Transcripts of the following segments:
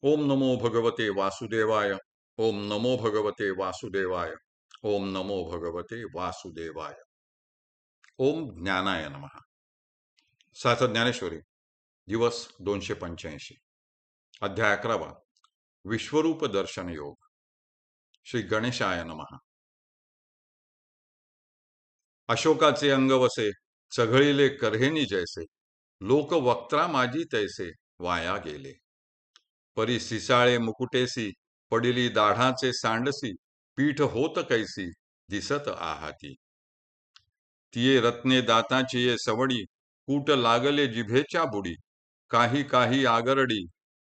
ओम नमो भगवते वासुदेवाय. ओम नमो भगवते वासुदेवाय. ओम नमो भगवते वासुदेवाय. ओम ज्ञानाय नमः. साथ ज्ञानेश्वरी, दिवस 285. अध्याय 11. विश्वरूप दर्शन योग. श्री गणेशाय नमः. अशोकाचे अंग वसे, चघळीले कर्हेनी जैसे, लोक वक्त्रा माझी तैसे वाया गेले. परी सिसाळे मुकुटेसी, पडिली दाढाचे सांडसी, पीठ होत कैसी दिसत आहाती. तिये रत्ने दाताची ये सवडी, कूट लागले जिभेच्या बुडी, काही काही आगरडी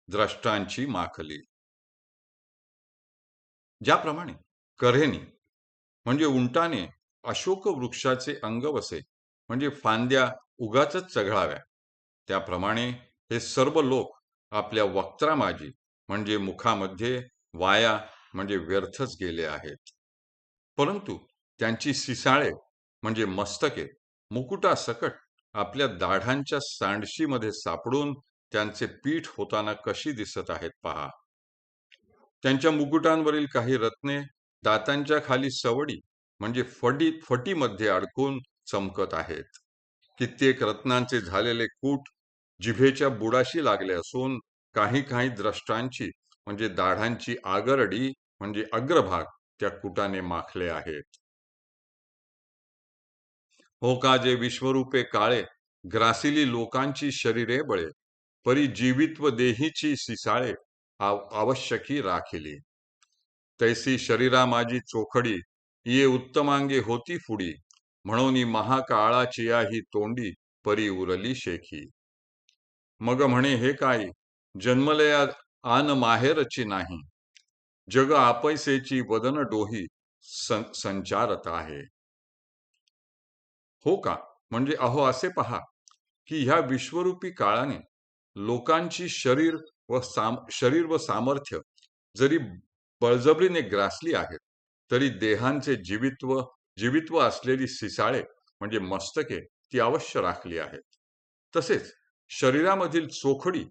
द्रष्टांची माखली. ज्याप्रमाणे कऱ्हेनी म्हणजे उंटाने अशोक वृक्षाचे अंग वसे म्हणजे फांद्या उगाचच चघळाव्या, त्याप्रमाणे हे सर्व लोक आपल्या वक्त्रामाजी म्हणजे मुखामध्ये वाया म्हणजे व्यर्थच गेले आहेत. परंतु त्यांची सिसाळे म्हणजे मस्तके मुकुटासकट आपल्या दाढांच्या सांडशीमध्ये सापडून त्यांचे पीठ होताना कशी दिसत आहेत पहा. त्यांच्या मुकुटांवरील काही रत्ने दातांच्या खाली सवडी म्हणजे फटीमध्ये अडकून चमकत आहेत. कित्येक रत्नांचे झालेले कूट जिभेच्या बुडाशी लागले असून काही काही द्रष्टांची म्हणजे दाढांची आगरडी म्हणजे अग्रभाग त्या कुटाने माखले आहेत. हो का जे विश्वरूपे काळे, ग्रासिली लोकांची शरीरे बळे, परी जीवित्व देहीची सिसाळे आवश्यकी राखिली. तैसी शरीरा माझी चोखडी, ये उत्तमांगे होती फुडी, म्हणून महाकाळाची ही तोंडी परी उरली शेखी. मग म्हणे हे काय, जन्मलया आन माहेरची नाही, जग आपैसेची वदन डोही संचारत आहे. हो का म्हणजे अहो असे पहा की ह्या विश्वरूपी काळाने लोकांची शरीर व सामर्थ्य जरी बळजबरीने ग्रासली आहेत, तरी देहांचे जीवित्व असलेली सिसाळे म्हणजे मस्तके ती अवश्य राखली आहेत. तसेच शरीरामधील चोखडी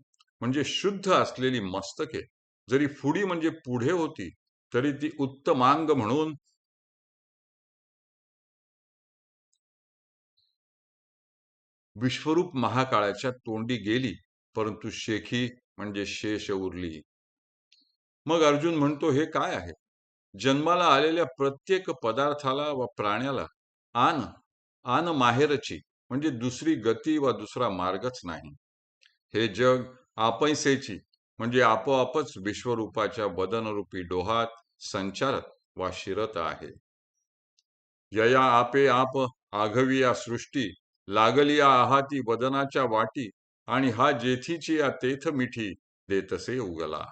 म्हणजे शुद्ध असलेली मस्तके जरी फुडी म्हणजे पुढे होती, तरी ती उत्तमांग म्हणून विश्वरूप महाकाळाच्या तोंडी गेली, परंतु शेखी म्हणजे शेष उरली. मग अर्जुन म्हणतो हे काय आहे, जन्माला आलेल्या प्रत्येक पदार्थाला व प्राण्याला आन आन माहेरची म्हणजे दुसरी गती व दुसरा मार्गच नाही. हे जग आपैसेची म्हणजे आपोआपच विश्वरूपाच्या वदनरूपी डोहात संचारत वा शिरत आहे. यया आपे आप आघवी या सृष्टी, लागली या आहाती वदनाच्या वाटी, आणि हा जेथीची या तेथ मिठी देतसे उगला.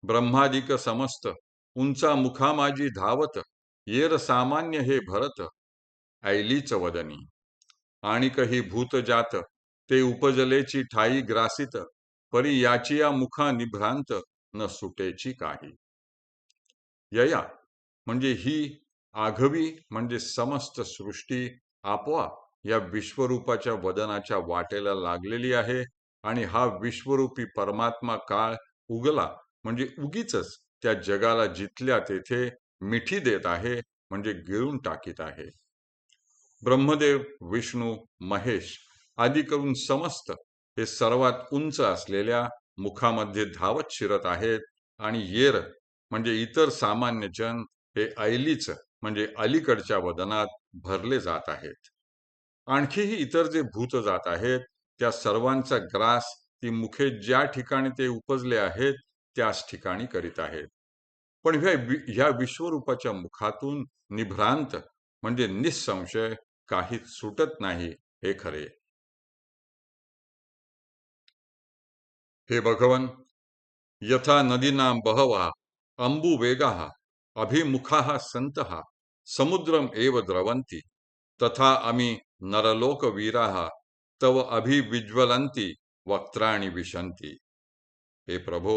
ब्रह्मादिक समस्त उंचा मुखा माझी धावत, येर सामान्य हे भरत ऐलीच वदनी. आणि कही भूत जात ते उपजलेची ठाई ग्रासित, परी याची या मुखा निभ्रांत न सुटेची काही. यया म्हणजे ही आघवी म्हणजे समस्त सृष्टी आपोआप या विश्वरूपाच्या वदनाच्या वाटेला लागलेली आहे, आणि हा विश्वरूपी परमात्मा काळ उगला म्हणजे उगीचच त्या जगाला जिथल्या तेथे मिठी देत आहे म्हणजे गिळून टाकीत आहे. ब्रह्मदेव, विष्णू, महेश आदी करून समस्त हे सर्वात उंच असलेल्या मुखामध्ये धावत शिरत आहेत, आणि येर म्हणजे इतर सामान्य जन हे ऐलीच म्हणजे अलीकडच्या वदनात भरले जात आहेत. आणखीही इतर जे भूत जात आहेत, त्या सर्वांचा ग्रास ती मुखे ज्या ठिकाणी ते उपजले आहेत त्याच ठिकाणी करीत आहेत. पण ह्या विश्वरूपाच्या मुखातून निभ्रांत म्हणजे निसंशय काहीच सुटत नाही हे खरे. हे भगवन, यथा नदीनां बहवः अम्बुवेगाः अभिमुखाः सन्तः समुद्रम एव द्रवन्ति, तथा अमी नरलोकवीराः तव अभिविज्वलन्ति वक्त्राणि विशन्ति. हे प्रभो,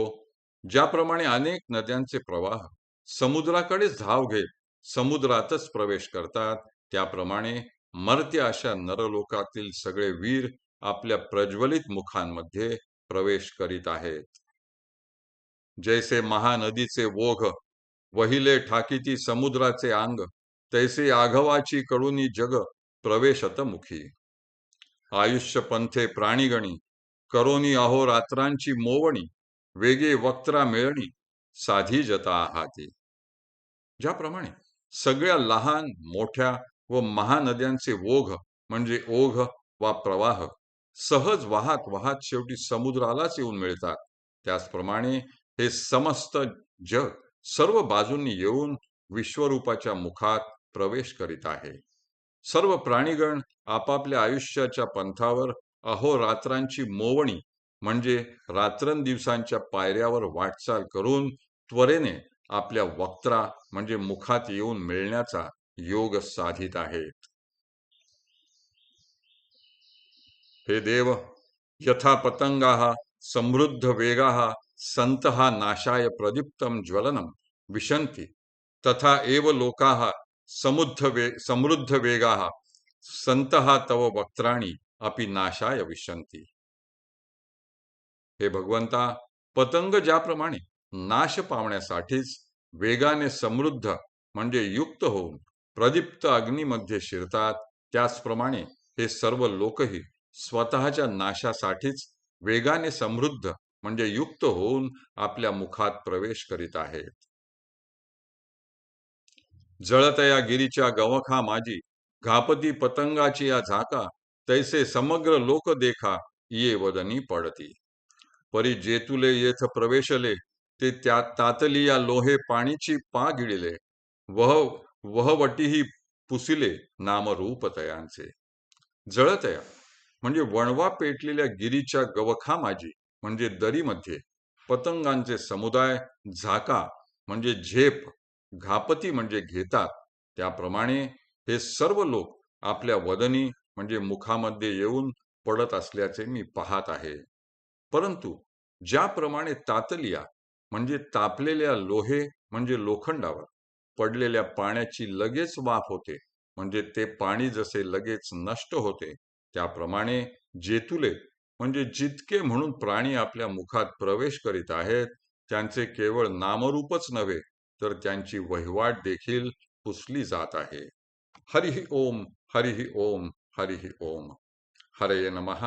ज्याप्रमाणे अनेक नद्यांचे प्रवाह समुद्राकडेच धाव घेत समुद्रातच प्रवेश करतात, त्याप्रमाणे मर्त्य अशा नरलोकातील सगळे वीर आपल्या प्रज्वलित मुखांमध्ये प्रवेश करीत आहेत. जैसे महानदीचे ओघ वहिले ठाकीती समुद्राचे अंग, तैसे आघवाची कडुनी जग प्रवेशत मुखी. आयुष्य पंथे प्राणीगणी करोनी अहोरात्रांची मोवणी, वेगे वक्त्रा मिळणी साधी जता आहाती. ज्याप्रमाणे सगळ्या लहान मोठ्या व महानद्यांचे ओघ म्हणजे ओघ वा प्रवाह सहज वाहत वाहत शेवटी समुद्रालाच येऊन मिळतात, त्याचप्रमाणे हे समस्त जग सर्व बाजूंनी येऊन विश्वरूपाच्या मुखात प्रवेश करीत आहे. सर्व प्राणीगण आपापल्या आयुष्याच्या पंथावर अहोरात्रांची मोवणी म्हणजे रात्रंदिवसांच्या पायऱ्यावर वाटचाल करून त्वरेने आपल्या वक्त्रा म्हणजे मुखात येऊन मिळण्याचा योग साधित आहेत. हे देव, यथा पतंगाः समृद्ध वेगाः सन्तः नाशाय प्रदीप्तं ज्वलनं विशन्ति, तथा एव लोकाः समृद्ध वेगाः सन्तः तव वक्त्राणि अपि नाशाय विशन्ति. हे भगवंता, पतंग ज्याप्रमाणे नाश पावण्यासाठीच वेगाने समृद्ध म्हणजे युक्त होऊन प्रदीप्त अग्नीमध्ये शिरतात, त्याचप्रमाणे हे सर्व लोकही स्वतःच्या नाशासाठीच वेगाने समृद्ध म्हणजे युक्त होऊन आपल्या मुखात प्रवेश करीत आहेत. जळतया गिरीच्या गवखा माझी घापती पतंगाची या झाका, तैसे समग्र लोक देखा ये वदनी पडती. परी जेतुले येथ प्रवेशले ते त्या तातलिया लोहे पाणीची पा गिळले, वह वहवटीही पुसिले नाम रूप तयांचे. जळतया म्हणजे वणवा पेटलेल्या गिरीच्या गवखा माझी म्हणजे दरीमध्ये पतंगांचे समुदाय, झाका म्हणजे झेप, घापती म्हणजे घेतात, त्याप्रमाणे हे सर्व लोक आपल्या वदनी म्हणजे मुखामध्ये येऊन पडत असल्याचे मी पाहत आहे. परंतु ज्याप्रमाणे तातलिया म्हणजे तापलेल्या लोहे म्हणजे लोखंडावर पडलेल्या पाण्याची लगेच वाफ होते, म्हणजे ते पाणी जसे लगेच नष्ट होते, त्याप्रमाणे जेतुले म्हणजे जितके म्हणून प्राणी आपल्या मुखात प्रवेश करीत आहेत, त्यांचे केवळ नामरूपच नव्हे तर त्यांची वहिवाट देखील पुसली जात आहे. हरिः ओम, हरिः ओम, हरिः ओम. हरये नमः,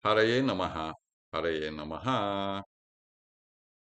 हरये नमः, हरये नमः.